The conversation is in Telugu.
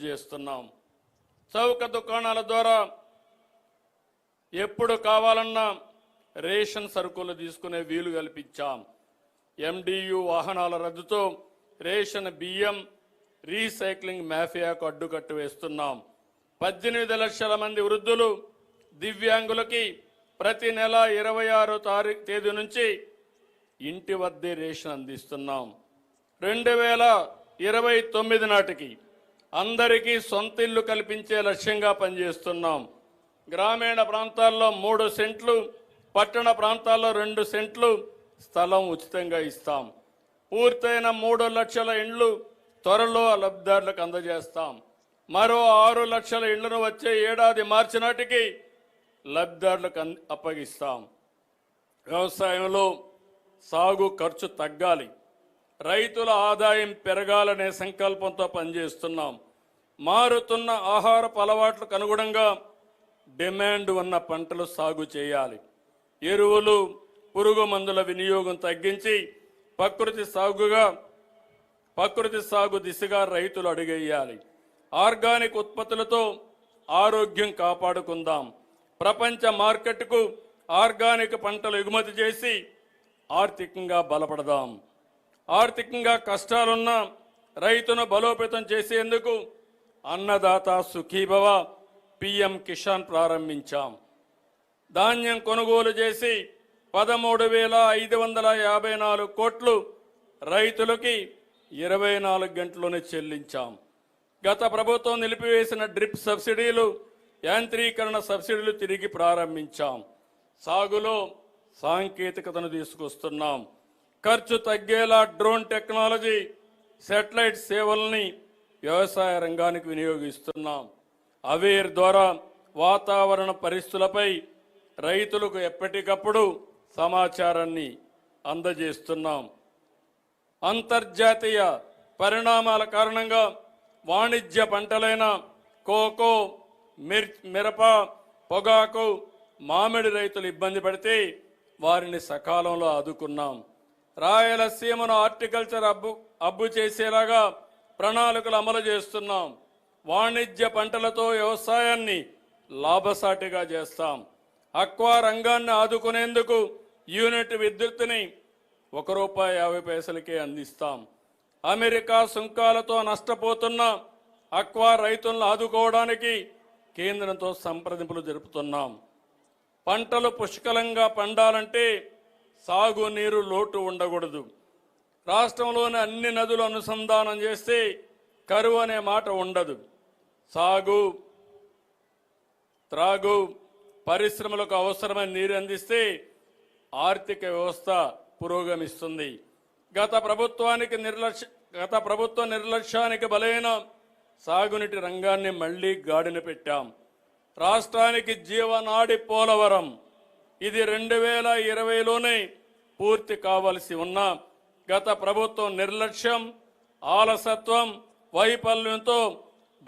చేస్తున్నాం. చౌక దుకాణాల ద్వారా ఎప్పుడు కావాలన్నా రేషన్ సరుకులు తీసుకునే వీలు కల్పించాం. MDU వాహనాల రద్దుతో రేషన్ బియ్యం రీసైక్లింగ్ మాఫియాకు అడ్డుకట్టు వేస్తున్నాం. 18 లక్షల మంది వృద్ధులు దివ్యాంగులకి ప్రతి నెల 26వ తేదీ నుంచి ఇంటి వద్దే రేషన్ అందిస్తున్నాం. 2029 నాటికి అందరికీ సొంత ఇల్లు కల్పించే లక్ష్యంగా పనిచేస్తున్నాం. గ్రామీణ ప్రాంతాల్లో 3 సెంట్లు, పట్టణ ప్రాంతాల్లో 2 సెంట్లు స్థలం ఉచితంగా ఇస్తాం. పూర్తయిన 3 లక్షల ఇండ్లు త్వరలో లబ్ధిదారులకు అందజేస్తాం. మరో 6 లక్షల ఇండ్లను వచ్చే ఏడాది మార్చి నాటికి లబ్ధిదారులకు అప్పగిస్తాం. వ్యవసాయంలో సాగు ఖర్చు తగ్గాలి, రైతుల ఆదాయం పెరగాలనే సంకల్పంతో పనిచేస్తున్నాం. మారుతున్న ఆహారపు అలవాట్లకు అనుగుణంగా డిమాండ్ ఉన్న పంటలు సాగు చేయాలి. ఎరువులు, పురుగు మందుల వినియోగం తగ్గించి ప్రకృతి సాగు దిశగా రైతులు అడుగేయాలి. ఆర్గానిక్ ఉత్పత్తులతో ఆరోగ్యం కాపాడుకుందాం. ప్రపంచ మార్కెట్కు ఆర్గానిక్ పంటలు ఎగుమతి చేసి ఆర్థికంగా బలపడదాం. ఆర్థికంగా కష్టాలున్న రైతును బలోపేతం చేసేందుకు అన్నదాత సుఖీభవ PM కిసాన్ ప్రారంభించాం. ధాన్యం కొనుగోలు చేసి 13,554 కోట్లు రైతులకి 24 గంటల్లోనే చెల్లించాం. గత ప్రభుత్వం నిలిపివేసిన డ్రిప్ సబ్సిడీలు, యాంత్రీకరణ సబ్సిడీలు తిరిగి ప్రారంభించాం. సాగులో సాంకేతికతను తీసుకొస్తున్నాం. ఖర్చు తగ్గేలా డ్రోన్ టెక్నాలజీ, శాటిలైట్ సేవల్ని వ్యవసాయ రంగానికి వినియోగిస్తున్నాం. అవేర్ ద్వారా వాతావరణ పరిస్థితులపై రైతులకు ఎప్పటికప్పుడు సమాచారాన్ని అందజేస్తున్నాం. అంతర్జాతీయ పరిణామాల కారణంగా వాణిజ్య పంటలైన కోకో, మిరప, పొగాకు, మామిడి రైతులు ఇబ్బంది పడితే వారిని సకాలంలో ఆదుకున్నాం. రాయలసీమను హార్టికల్చర్ అబ్బు చేసేలాగా ప్రణాళికలు అమలు చేస్తున్నాం. వాణిజ్య పంటలతో వ్యవసాయాన్ని లాభసాటిగా చేస్తాం. అక్వా రంగాన్ని ఆదుకునేందుకు యూనిట్ విద్యుత్తుని ₹1.50కే అందిస్తాం. అమెరికా సుంకాలతో నష్టపోతున్న అక్వా రైతులను ఆదుకోవడానికి కేంద్రంతో సంప్రదింపులు జరుపుతున్నాం. పంటలు పుష్కలంగా పండాలంటే సాగునీరు లోటు ఉండకూడదు. రాష్ట్రంలోని అన్ని నదులు అనుసంధానం చేస్తే కరువు అనే మాట ఉండదు. సాగు, త్రాగు, పరిశ్రమలకు అవసరమైన నీరు అందిస్తే ఆర్థిక వ్యవస్థ పురోగమిస్తుంది. గత ప్రభుత్వ నిర్లక్ష్యానికి బలైన సాగునీటి రంగాన్ని మళ్లీ గాడిన పెట్టాం. రాష్ట్రానికి జీవనాడి పోలవరం ఇది 2020లోనే పూర్తి కావలసి ఉన్న గత ప్రభుత్వం నిర్లక్ష్యం, ఆలసత్వం, వైఫల్యంతో